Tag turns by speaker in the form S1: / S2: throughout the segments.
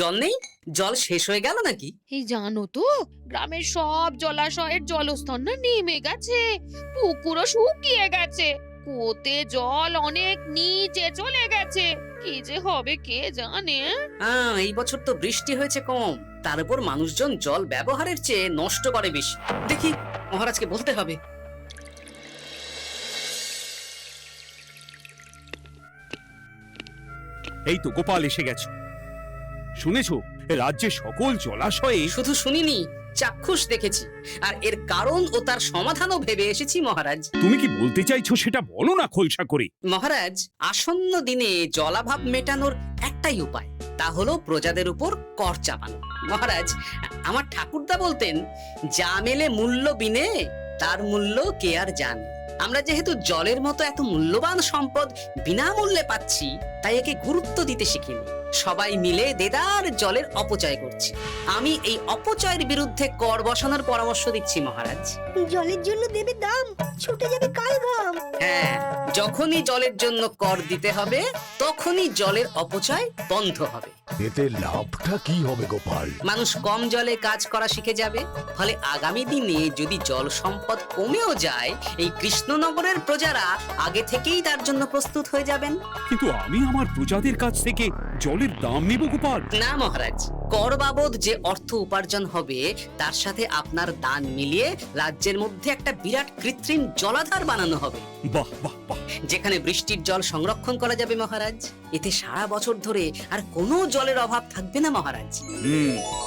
S1: জল নেই? জল শেষ হয়ে গেল নাকি?
S2: এই জানো তো, গ্রামের সব জলাশয়ের জলস্তর না নেমে গেছে, পুকুরও শুকিয়ে গেছে, কুয়োতে জল অনেক নিচে চলে গেছে। কি যে হবে কে জানে।
S1: এই বছর তো বৃষ্টি হয়েছে কম, তার উপর মানুষজন জল ব্যবহারের চেয়ে নষ্ট করে বেশি। দেখি, মহারাজকে বলতে হবে।
S3: এই তো গোপাল এসে গেছে। শুনেছো, রাজ্যের সকল জলাশয়ে
S1: শুধু শুনিনি, চাক্ষুষ দেখেছি, আর এর কারণ ও তার সমাধানও ভেবে এসেছি মহারাজ।
S3: তুমি কি বলতে চাইছো সেটা বলো না খোলসা করে।
S1: মহারাজ, আসন্ন দিনে জলাভাব মেটানোর একটাই উপায়, তা হলো প্রজাদের উপর কর চাপানো। মহারাজ, আমার ঠাকুরদা বলতেন, যা মেলে মূল্য বিনে তার মূল্য কে আর জানে। আমরা যেহেতু জলের মতো এত মূল্যবান সম্পদ বিনামূল্যে পাচ্ছি, তাই একে গুরুত্ব দিতে শিখিনি। সবাই মিলে দেদার জলের অপচয় করছে। আমি এই অপচয়ের বিরুদ্ধে কর বসানোর পরামর্শ দিচ্ছি মহারাজ।
S4: জলের জন্য দেবে দাম, ছুটে যাবে কাল ঘাম।
S1: হ্যাঁ, যখনই জলের জন্য কর দিতে হবে, তখনই জলের অপচয় বন্ধ হবে।
S5: এতে লাভটা কি হবে গোপাল?
S1: মানুষ কম জলে কাজ করা শিখে যাবে, ফলে আগামী দিনে যদি জল সম্পদ কমেও যায়, এই কৃষ্ণনগরের প্রজারা আগে থেকেই তার জন্য প্রস্তুত হয়ে যাবেন।
S3: কিন্তু আমি আমার প্রজাদের কাছ থেকে জলের দাম নেব গোপাল?
S1: না মহারাজ, কর বাবদ যে অর্থ উপার্জন হবে তার সাথে আপনার দান মিলিয়ে রাজ্যের মধ্যে একটা বিরাট কৃত্রিম জলাধার বানানো হবে,
S3: বাহ বাহ বাহ!
S1: যেখানে বৃষ্টির জল সংরক্ষণ করা যাবে মহারাজ। এতে সারা বছর ধরে আর কোনো জলের অভাব থাকবে না মহারাজ।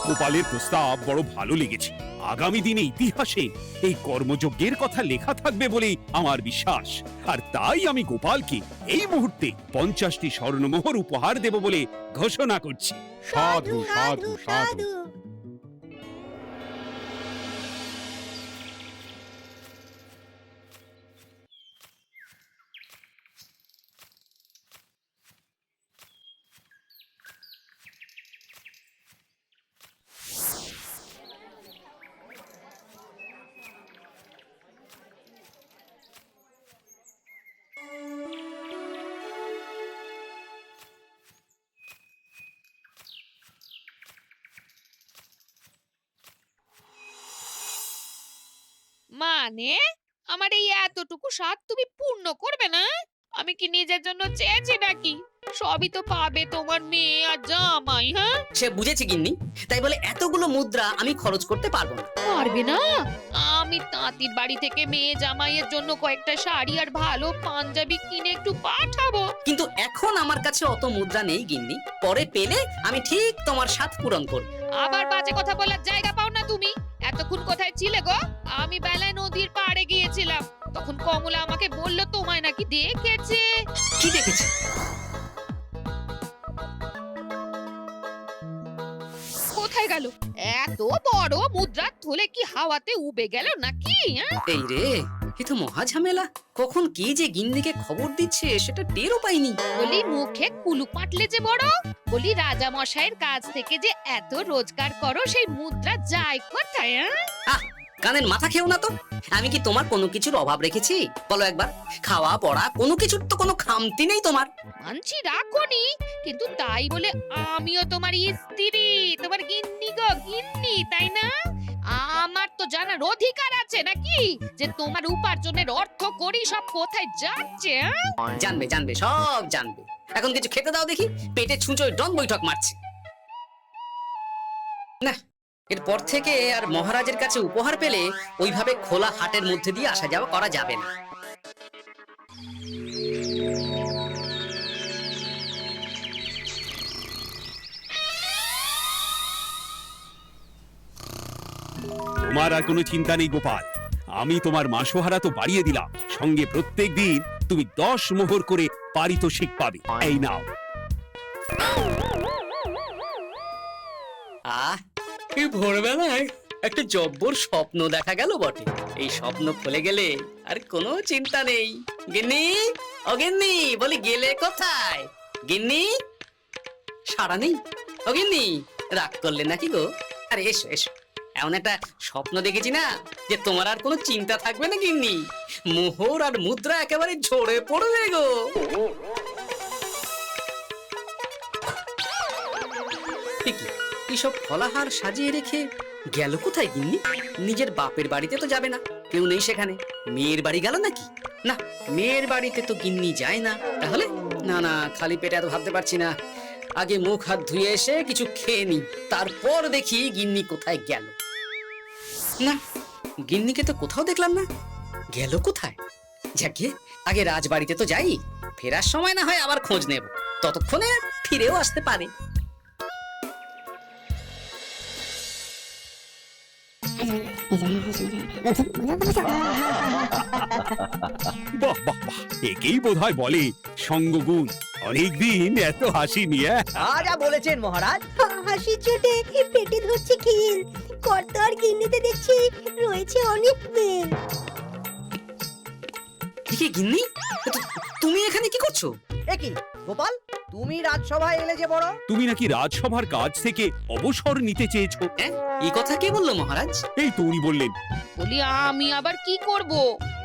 S3: গোপালের প্রস্তাব বড় ভালো লেগেছে। আগামী দিনে ইতিহাসে এই কর্মযজ্ঞের কথা লেখা থাকবে বলেই আমার বিশ্বাস। আর তাই আমি গোপালকে এই মুহূর্তে 50টি স্বর্ণমোহর উপহার দেব বলে ঘোষণা করছি।
S5: সাধু সাধু সাধু।
S2: মানে আমার এই এতটুকু স্বাদ তুমি পূর্ণ করবে না? আমি কি নিজের জন্য চেয়েছি নাকি? সবই তো পাবে তোমার মেয়ে আর জামাই। হ্যাঁ,
S1: সে বুঝেছি গিন্নি, তাই বলে এতগুলো মুদ্রা আমি খরচ করতে পারবো না।
S2: পারবে না? আমি তাঁতির বাড়ি থেকে মেয়ে জামাইয়ের জন্য কয়েকটা শাড়ি আর ভালো পাঞ্জাবি কিনে একটু পাঠাবো।
S1: কিন্তু এখন আমার কাছে অত মুদ্রা নেই গিন্নি, পরে পেলে আমি ঠিক তোমার স্বাদ পূরণ করব।
S2: আবার বাজে কথা বলার জায়গা পাও না তুমি। এতক্ষণ কোথায় ছিলে গো? আমি বেলায় নদীর পাড়ে গিয়েছিলাম, তখন কমলা আমাকে বলল তোমায় নাকি দেখেছে।
S1: কি দেখেছি?
S2: কোথায় গেল? এত বড় মুদ্রা থলে কি হাওয়াতে উবে গেল নাকি?
S1: এই রে, এ তো মহা ঝামেলা। কখন কে যে গিন্নিকে খবর দিচ্ছে সেটা টেরও পাইনি।
S2: বলি মুখে কুলু পাটলে যে বড়, বলি রাজা মশাইয়ের কাছ থেকে যে এত রোজগার করো, সেই মুদ্রা যায় কোথায়?
S1: কানের মাথা খেও না তো। আমি কি তোমার কোনো কিছুর অভাব রেখেছি? বলো একবার। খাওয়া পড়া কোনো কিছুর তো কোনো খামতি নেই তোমার।
S2: মানছি রাখোনি, কিন্তু তাই বলে আমিও তোমার স্ত্রী, তোমার গিন্নি গো, গিন্নি, তাই না? আমার তো জানার অধিকার আছে নাকি যে তোমার উপার্জনের অর্থ করি সব কোথায় যাচ্ছে?
S1: জানবে জানবে, সব জানবে। এখন কিছু খেতে দাও দেখি, পেটে ছুঁচোয় ডন বৈঠক মারছে। না, এরপর থেকে আর মহারাজের কাছে উপহার পেলে ওইভাবে খোলা হাটের মধ্যে দিয়ে আসা যাওয়া করা যাবে না।
S3: তোমার আর কোনো চিন্তা নেই গোপাল। আমি তোমার মাসোহারা তো বাড়িয়ে দিলাম, সঙ্গে প্রত্যেকদিন তুমি 10 মোহর করে পারিতোষিক পাবে। এই নাও।
S1: এই ভোরবেলায় একটা জব্বর স্বপ্ন দেখা গেল বটে। এই স্বপ্ন খুলে গেলে আর কোনো চিন্তা নেই। গিন্নি, ও গিন্নি, বলি গেলে কোথায়? গিন্নি, সারা নেই? ও গিন্নি, রাগ করলে নাকি গো? আরে এসো এসো, এমন একটা স্বপ্ন দেখেছি না যে তোমার আর কোনো চিন্তা থাকবে না গিন্নি। মোহর আর মুদ্রা একেবারে ঝরে পড়বে গো। কি এইসব ফলাহার সাজিয়ে রেখে গেল কোথায় গিন্নি? নিজের বাপের বাড়িতে তো যাবে না, কেউ নেই সেখানে। মেয়ের বাড়ি গেল নাকি? না, মেয়ের বাড়িতে তো গিন্নি যায় না। তাহলে না না, খালি পেটে এত ভাবতে পারছি না। আগে মুখ হাত ধুয়ে এসে কিছু খেয়ে নি, তারপর দেখি গিন্নি কোথায় গেল। না, গিন্নিকে তো কোথাও দেখলাম না। গেল কোথায়? যাকে আগে রাজবাড়িতে তো যাই, ফেরার সময় না হয় আবার খোঁজ নেব, ততক্ষণে ফিরেও আসতে পারে।
S3: বাহ বাহ বাহ, একেই বোধহয় বলে সঙ্গগুণ। অনেকদিন এত হাসি নিয়ে।
S6: যা বলেছেন মহারাজ।
S4: হাসির চোটে পেটে ধরছে খিল। কর্তা আর গিন্নিতে দেখছি রয়েছে অনেক মেল।
S1: কি গিন্নি, তুমি এখানে কি করছো?
S6: কি গোপাল, তুমি রাজসভায় এলে যে বড়?
S3: তুমি নাকি রাজসভার কাজ থেকে অবসর নিতে চেয়েছো?
S1: এই কথা কে বললো মহারাজ?
S3: এই তো উনি বললেন।
S2: বলি আমি আবার কি করব?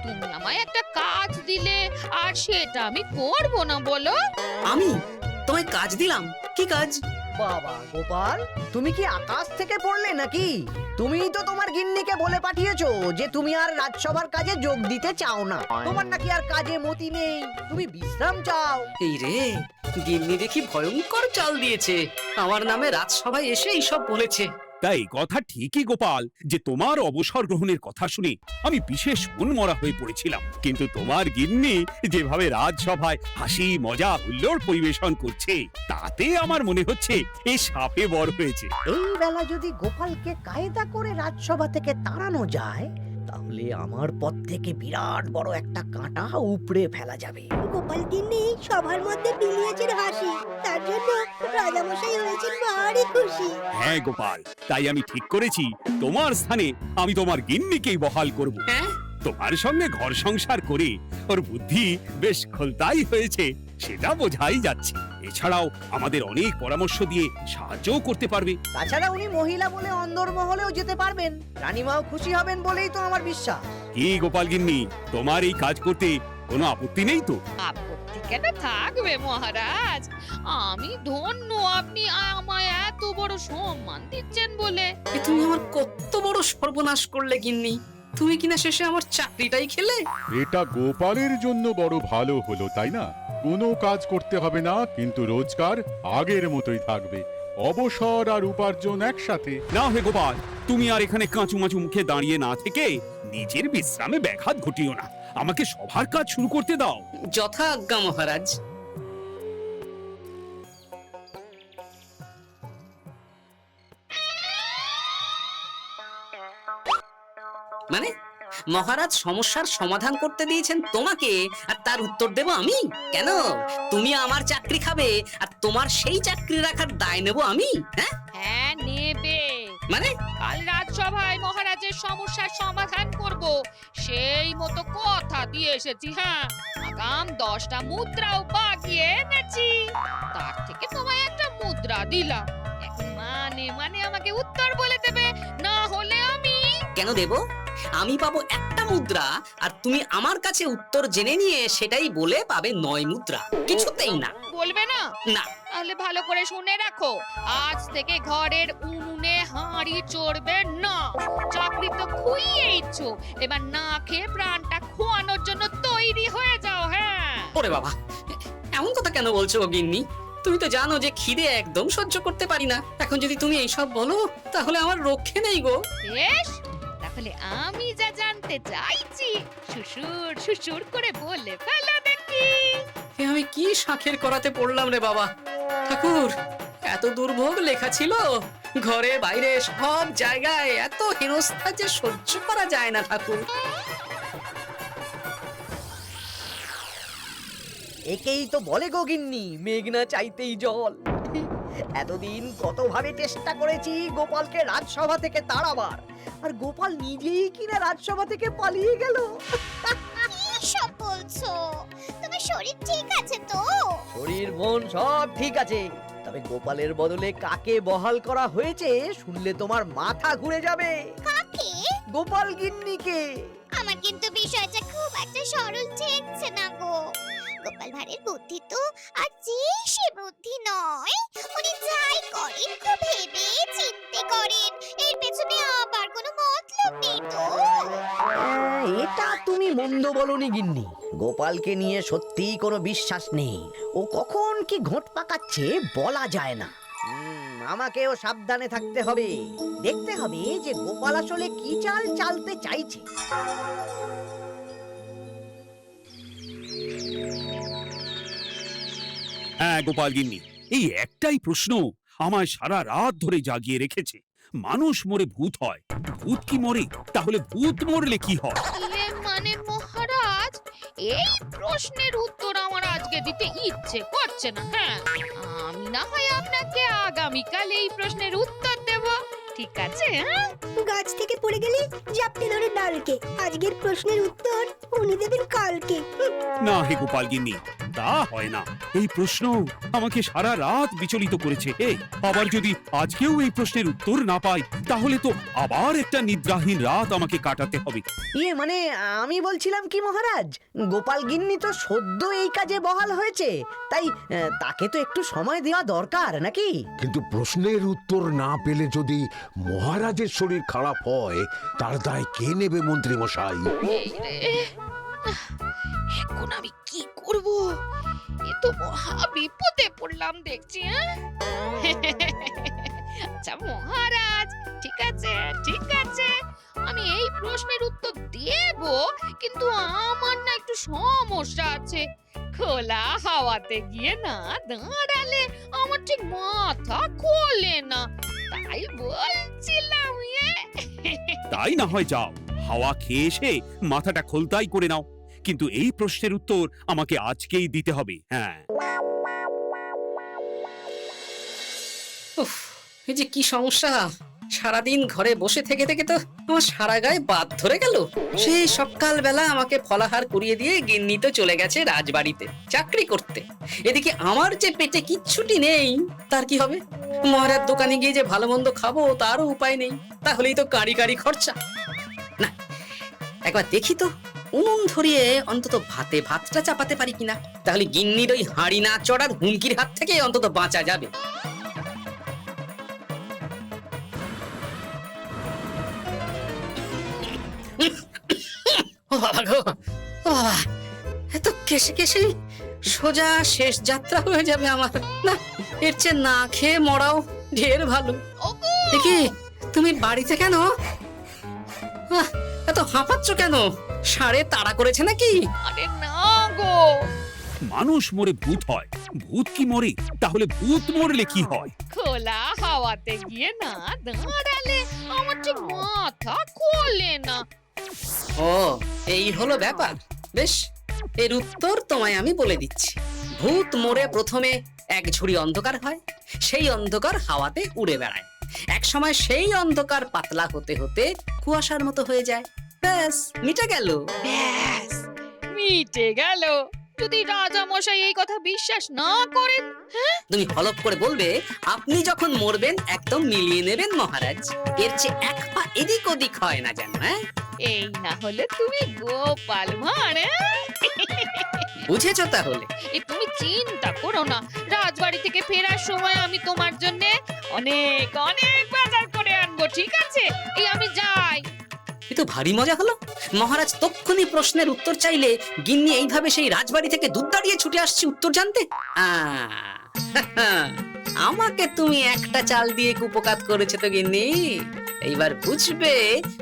S2: তুমি আমায় একটা কাজ দিলে আর সেটা আমি করব না বলো?
S1: আমি তোমায় কাজ দিলাম? কি কাজ?
S6: বাবা গোপাল, তুমি কি আকাশ থেকে পড়লে নাকি? তুমি তো তোমার গিন্নিকে বলে পাঠিয়েছো যে তুমি আর রাজসভার কাজে যোগ দিতে চাও না। তোমার নাকি আর কাজে মতি নেই, তুমি বিশ্রাম চাও।
S1: এই রে, গিন্নি দেখি ভয়ঙ্কর চাল দিয়েছে। আমার নামে রাজসভায় এসে এইসব বলেছে।
S3: তাই কথা ঠিকই গোপাল, যে তোমার অবসর গ্রহণের কথা শুনে আমি বিশেষ মনমরা হয়ে পড়েছিলাম। কিন্তু তোমার গিন্নি যেভাবে রাজসভায় হাসি মজা হুল্লোড় পরিবেশন করছে, তাতে আমার মনে হচ্ছে এই সাপে বর হয়েছে।
S6: এই বেলা যদি গোপালকে কায়দা করে রাজসভা থেকে তাড়ানো যায়, তাহলে আমার পথ থেকে বিরাট বড় একটা কাঁটা উপড়ে ফেলা যাবে।
S4: গোপাল গিন্নি সবার মধ্যে বিলিয়েছেন হাসি, তার জন্য রাজামশাই হয়েছেন ভারী খুশি।
S3: হ্যাঁ গোপাল, তাই আমি ঠিক করেছি তোমার স্থানে আমি তোমার গিন্নিকেই বহাল করব।
S1: হ্যাঁ,
S3: তোমার সঙ্গে ঘর সংসার করে ওর বুদ্ধি বেশ খোলতাই হয়েছে, সেটা বোঝাই যাচ্ছে। এছাড়াও আমাদের অনেক পরামর্শ দিয়ে সাহায্যও করতে পারবে।
S6: তাছাড়া উনি মহিলা বলে অন্দরমহলেও যেতে পারবেন, রানীমাও খুশি হবেন বলেই তো আমার বিশ্বাস।
S3: কি গোপাল গিন্নি, তোমার এই কাজ করতে কোনো আপত্তি নেই তো?
S2: আপত্তি কেন থাকবে মহারাজ? আমি ধন্য আপনি আমায় এত বড় সম্মান দিচ্ছেন বলে।
S1: এ তুমি আমার কত বড় সর্বনাশ করলে গিন্নি। তুমি কিনা শেষে আমার চাকরিটাই খেলে।
S5: এটা গোপালের জন্য বড় ভালো হলো, তাই না? কোনো কাজ করতে হবে না, কিন্তু রোজগার আগের মতোই থাকবে। অবসর আর উপার্জন একসাথে।
S3: না হে গোপাল, তুমি আর এখানে কাঁচুমাচু মুখে দাঁড়িয়ে না থেকে নিজের বিশ্রামে ব্যাঘাত ঘটিও না। আমাকে সবার কাজ শুরু করতে দাও।
S1: যথা আজ্ঞা মহারাজ। মানে মহারাজ সমস্যার সমাধান করতে দিয়েছেন তোমাকে, আর তার উত্তর দেব আমি? কেন তুমি আমার চাকরি খাবে আর তোমার সেই চাকরি রাখার দায় নেব আমি? হ্যাঁ
S2: হ্যাঁ নেবে।
S1: মানে
S2: কাল রাজসভায় মহারাজের সমস্যার সমাধান করব, সেই মতো কথা দিয়ে এসেছি। হ্যাঁ, আগাম 10টা মুদ্রাও বাগিয়ে এনেছি। তার থেকে তোমায় একটা মুদ্রা দিলাম, এখন মানে মানে আমাকে উত্তর বলে দেবে, না হলে আমি
S1: কেন দেব? আমি পাবো একটা মুদ্রা, আর তুমি আমার কাছে উত্তর জেনে নিয়ে সেটাই বলে পাবে 9 মুদ্রা। কিছুতেই না।
S2: বলবে না?
S1: না।
S2: তাহলে ভালো করে শুনে রাখো, আজ থেকে ঘরের উনুনে হাঁড়ি চড়বে না। চাকরি তো খুইয়েইছো, এবার না খেয়ে প্রাণটা খোয়ানোর জন্য তৈরি হয়ে যাও। হ্যাঁ,
S1: ওরে বাবা, এমন কথা কেন বলছো গো গিন্নি? তুমি তো জানো যে খিদে একদম সহ্য করতে পারি না। এখন যদি তুমি এইসব বলো, তাহলে আমার রক্ষে নেই গো।
S2: বেশ, তাহলে আমি যা জানতে চাইছি শ্বশুর শ্বশুর করে বলে ফেলো দেখি।
S1: এ আমি কি শাঁখের করাতে পড়লাম রে বাবা। ঠাকুর, এত দুর্ভোগ লেখা ছিল, ঘরে বাইরে সব জায়গায় এত হেনস্থা যে সহ্য করা যায় না ঠাকুর।
S6: একেই তো বলে গো গিন্নি, মেঘ না চাইতেই জল। এতদিন কতভাবে চেষ্টা করেছি গোপালকে রাজসভা থেকে তাড়াবার, আর গোপাল নিজেই কিনা রাজসভা থেকে পালিয়ে গেল।
S7: সব বলছো? তোমার শরীর ঠিক আছে তো?
S6: শরীর মন সব ঠিক আছে, তবে গোপালের বদলে কাকে বহাল করা হয়েছে শুনলে তোমার মাথা ঘুরে যাবে।
S7: কাকে?
S6: গোপাল গিন্নিকে।
S7: আমার কিন্তু বিষয়টা খুব একটা সরল ঠেকছে না গো। গোপাল ভাঁড়ের বুদ্ধি তো আর যে সে বুদ্ধি নয়। উনি যাই করেন খুব ভেবে চিন্তে করেন, এর পেছনে আবার কোনো মতলব নেই তো।
S6: এটা তুমি মন্দ বলনি গিন্নি। গোপালকে নিয়ে সত্যিই কোনো বিশ্বাস নেই। ও কখন কি ঘোট পাকাচ্ছে বলা যায় না। আমাকেও সাবধানে থাকতে হবে। দেখতে হবে যে গোপাল আসলে কি চাল চালতে চাইছে।
S3: হ্যাঁ গোপাল গিন্নি, এই একটাই প্রশ্ন আমায় সারা রাত ধরে জাগিয়ে রেখেছে। মানুষ মরে ভূত হয়, ভূত কি মরে? তাহলে ভূত মরলে কি হয়?
S2: মানে মহারাজ, এই প্রশ্নের উত্তর আমার আজকে দিতে ইচ্ছে করছে না। হ্যাঁ, আমি না হয় আপনাকে আগামীকাল এই প্রশ্নের উত্তর দেব, ঠিক আছে? হ্যাঁ,
S4: গাছ থেকে পড়ে গেলে জাপটে ধরে ডালকে। আজকের প্রশ্নের উত্তর উনি দেবেন কালকে।
S3: না হে গোপাল গিন্নি, তা হয় না। এই প্রশ্ন আমাকে সারা রাত বিচলিত করেছে। আবার যদি আজকেও এই প্রশ্নের উত্তর না পাই, তাহলে তো আবার একটা নিদ্রাহীন রাত আমাকে কাটাতে হবে।
S6: মানে আমি বলছিলাম কি মহারাজ, গোপাল গিন্নি তো সদ্য এই কাজে বহাল হয়েছে, তাই তাকে তো একটু সময় দেওয়া দরকার নাকি?
S8: কিন্তু প্রশ্নের উত্তর না পেলে যদি মহারাজের শরীর খারাপ হয়, তার দায় কে নেবে মন্ত্রী মশাই?
S2: এই রে, এখন আমি কি করব? এ তো মহা বিপদে পড়লাম দেখছি। হ্যাঁ, আচ্ছা মহারাজ, ঠিক আছে ঠিক আছে, আমি এই প্রশ্নের উত্তর দেব, কিন্তু আমার না একটু সমস্যা আছে। খোলা হাওয়াতে গিয়ে না দাঁড়ালে আমার ঠিক মাথা খোলে না, তাই বলছিলাম।
S3: তাই না হয় যাও, হাওয়া খেয়ে এসে মাথাটা খোলতাই করে নাও, কিন্তু এই প্রশ্নের উত্তর আমাকে আজকেই দিতে হবে। হ্যাঁ,
S1: উফ, এই যে কি সমস্যা! সারাদিন ঘরে বসে থেকে থেকে তো আমার সারা গায়ে বাদ ধরে গেল। সেই সকালবেলা আমাকে ফলাহার করিয়ে দিয়ে গিন্নি তো চলে গেছে রাজবাড়িতে চাকরি করতে। এদিকে আমার যে পেটে কিচ্ছুটি নেই, তার কি হবে? মহারাজ দোকানে গিয়ে যে ভালো মন্দ খাবো তারও উপায় নেই। তাহলেই তো কাঁড়ি কাঁড়ি খরচা। না, একবার দেখি তো উনুন ধরিয়ে অন্তত ভাতটা চাপাতে পারি কিনা। তাহলে গিন্নির ওই হাঁড়ি না চড়ার হুমকির হাত থেকে অন্তত বাঁচা যাবে। ও বাবা গো, ও বাবা, এত কেসে কেসে সোজা শেষ যাত্রা হয়ে যাবে আমার। না, এর চেয়ে না খেয়ে মরাও ঢের ভালো। দেখি তুমি বাড়িতে কেন? এত হাঁপাচ্ছ কেন? ষাঁড়ে তাড়া করেছে নাকি?
S2: আরে না গো,
S3: মানুষ মরে ভূত হয়, ভূত কি মরে? তাহলে ভূত মরলে কি হয়?
S2: খোলা হাওয়াতে গিয়ে না দাঁড়ালে আমার ঠিক মাথা খোলে না।
S1: ও, এই হলো ব্যাপার। বেশ, এর উত্তর তোমায় আমি বলে দিচ্ছি। ভূত মরে প্রথমে এক ঝুড়ি অন্ধকার হয়, সেই অন্ধকার হাওয়াতে উড়ে বেড়ায়। এক সময় সেই অন্ধকার পাতলা হতে হতে কুয়াশার মতো হয়ে যায়। ব্যাস, মিটে গেল।
S2: ব্যাস, মিটে গেল। যদি রাজা মশাই এই কথা বিশ্বাস না করেন,
S1: তুমি হলপ করে বলবে আপনি যখন মরবেন একদম মিলিয়ে নেবেন মহারাজ। এর চেয়ে এক পা এদিক ওদিক হয় না যেন। হ্যাঁ,
S2: এই না হলে তুমি গোপাল ভাঁড়।
S1: বুঝেছো তাহলে?
S2: এই তুমি চিন্তা করো না, রাজবাড়ি থেকে ফেরার সময় আমি তোমার জন্য অনেক অনেক বাজার করে আনবো, ঠিক আছে? এই আমি যাই।
S1: এ তো ভারী মজা হলো। মহারাজ তক্ষুনি প্রশ্নের উত্তর চাইলে গিন্নি এইভাবে সেই রাজবাড়ি থেকে দুধ দাঁড়িয়ে ছুটে আসছে উত্তর জানতে। আমাকে তুমি একটা চাল দিয়ে কুপকাত করেছে তো গিন্নি। এইবার বুঝবে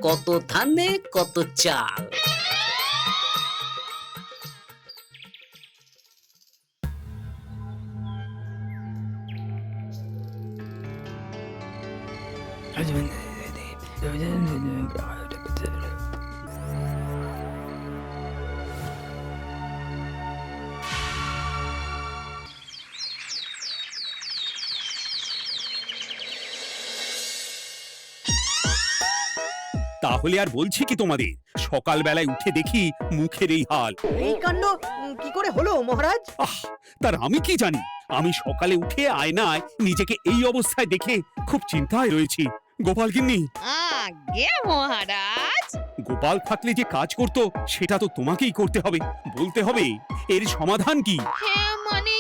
S1: কত ধানে কত চাল।
S3: তাহলে আর বলছি কি তোমাদের, সকালবেলায় উঠে দেখি মুখের এই হাল।
S6: এই কাণ্ড কি করে হলো মহারাজ?
S3: তার আমি কি জানি। আমি সকালে উঠে আয়নায় নিজেকে এই অবস্থায় দেখে খুব চিন্তায় রয়েছি। গোপাল গিন্নি,
S2: আগে মহারাজ,
S3: গোপাল থাকলে যে কাজ করতো সেটা তো তোমাকেই করতে হবে। বলতে হবে এর সমাধান কি।
S2: হ্যাঁ মানে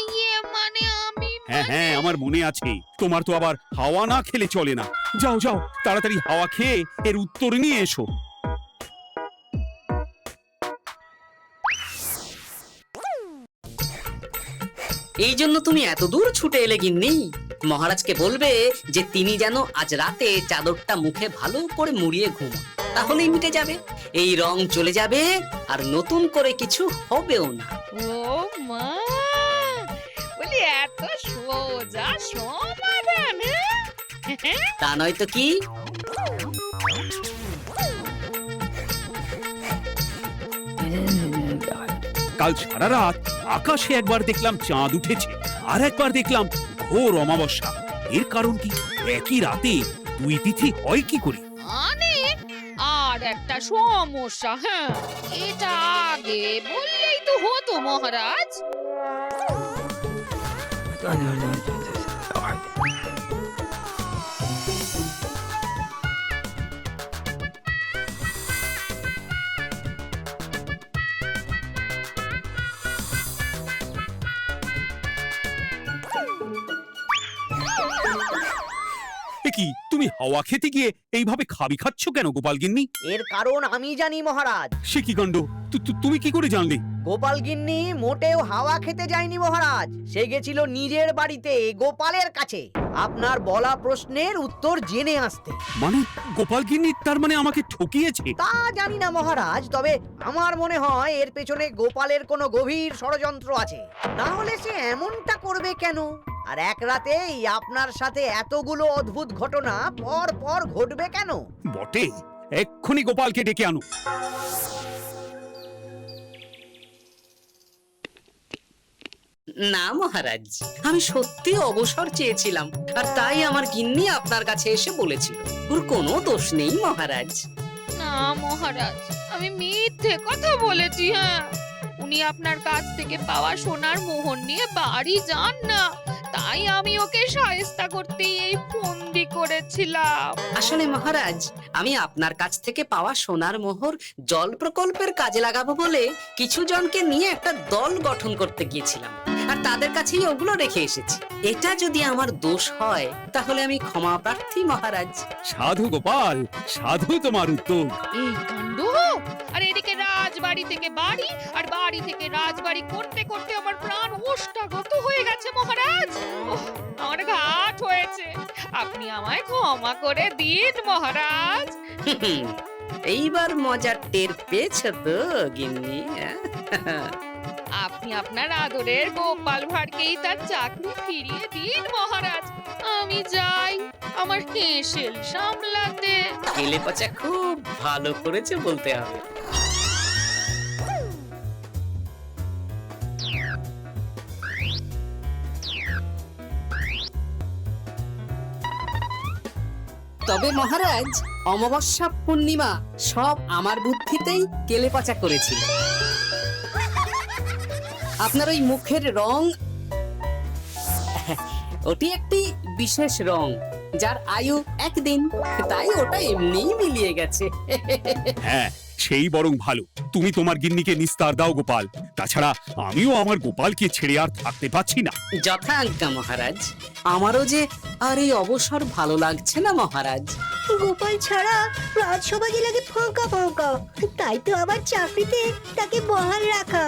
S2: আমি
S3: হ্যাঁ হ্যাঁ, আমার মনে আছে। তোমার তো আবার হাওয়া না খেলে চলে না। যাও যাও, তাড়াতাড়ি হাওয়া খেয়ে এর উত্তর নিয়ে এসো।
S1: এই জন্য তুমি এত দূর ছুটে এলে গিন্নি? মহারাজকে বলবে যে তিনি যেন আজ রাতে চাদরটা মুখে ভালো করে মুড়িয়ে ঘুমান, তাহলেই মিটে যাবে। এই রং চলে যাবে আর নতুন করে কিছু হবেও না।
S2: ও মা, বলি এত সোজা সমাধান? হ্যাঁ?
S1: তা নয় তো কি?
S3: কাল সারা রাত আকাশে একবার দেখলাম চাঁদ উঠেছে, আর একবার দেখলাম ঘোর অমাবস্যা। এর কারণ কি? একই রাতে দুই তিথি হয় কি করে?
S2: মানে আর একটা সমস্যা। হ্যাঁ, এটা আগে বললেই তো হতো মহারাজ।
S3: এ কি, তুমি হাওয়া খেতে গিয়ে এইভাবে খাবি খাচ্ছ কেন গোপাল গিন্নি?
S6: এর কারণ আমি জানি মহারাজ।
S3: সে কি কাণ্ড! তুমি কি করে জানলে?
S6: গোপাল গিন্নি মোটেও হাওয়া খেতে যায়নি মহারাজ, সে গেছিল নিজের বাড়িতে গোপালের কাছে আপনার বলা প্রশ্নের উত্তর জেনে আসতে।
S3: মানে গোপাল গিন্নি তার মানে আমাকে ঠকিয়েছে?
S6: তা জানি না মহারাজ, তবে আমার মনে হয় এর পেছনে গোপালের কোনো গভীর ষড়যন্ত্র আছে, না হলে সে এমনটা করবে কেন? আর এক রাতেই আপনার সাথে এতগুলো অদ্ভুত ঘটনা পর পর ঘটবে কেন?
S3: বটে, এক্ষুনি গোপালকে ডেকে আনো।
S1: না মহারাজ, আমি সত্যি অবসর চেয়েছিলাম, আর তাই আমার গিন্নি আপনার কাছে এসে বলেছিল। ওর কোনো দোষ নেই মহারাজ।
S2: না মহারাজ, আমি মিথ্যে কথা বলেছি। হ্যাঁ, উনি আপনার কাছ থেকে পাওয়া সোনার মোহর নিয়ে বাড়ি যান না, তাই আমি ওকে শায়েস্তা করতে এই ফন্দি করেছিলাম।
S1: আসলে মহারাজ, আমি আপনার কাছ থেকে পাওয়া সোনার মোহর জল প্রকল্পের কাজে লাগাবো বলে কিছু জনকে নিয়ে একটা দল গঠন করতে গিয়েছিলাম, আর তাদের কাছেই ওগুলো রেখে এসেছি। এটা যদি আমার দোষ হয় তাহলে আমি ক্ষমা প্রার্থী মহারাজ।
S3: সাধু গোপাল, সাধু তোমার উত্তর।
S2: এই কাণ্ড! আর এদিকে রাজবাড়ি থেকে বাড়ি, আর বাড়ি থেকে রাজবাড়ি করতে করতে আমার প্রাণ ওষ্ঠাগত হয়ে গেছে মহারাজ। ওহ, আমার ঘাট হয়েছে, আপনি আমায় ক্ষমা করে দিন মহারাজ।
S1: এইবার মজার টের পেয়েছ তো গিন্নি?
S2: আপনি আপনার আদরের গোপাল ভাঁড়কেই তার চাকরি ফিরিয়ে দিন মহারাজ। আমি যাই আমার হেসেল সামলাতে।
S1: কেলে পচা খুব ভালো করেছে বলতে হবে। তবে মহারাজ, অমাবস্যা পূর্ণিমা সব আমার বুদ্ধিতেই কেলেপচা করেছিল। আপনার ওই মুখের রং, ওটি একটি বিশেষ রং যার আয়ু একদিন, তাই ওটা এমনিই মিলিয়ে গেছে।
S3: হ্যাঁ, সেই বরং ভালো। তুমি তোমার গিন্নিকে নিস্তার দাও গোপাল, তাছাড়া আমিও আমার গোপালকে ছেড়ে আর থাকতে পারছি না।
S1: যথা আজ্ঞা মহারাজ। আমারও যে আর এই অবসর ভালো লাগছে না মহারাজ।
S4: গোপাল ছাড়া রাজসভা যে লাগে ফাঁকা ফাঁকা, তাই তো আবার চাকরিতে তাকে বহাল রাখা।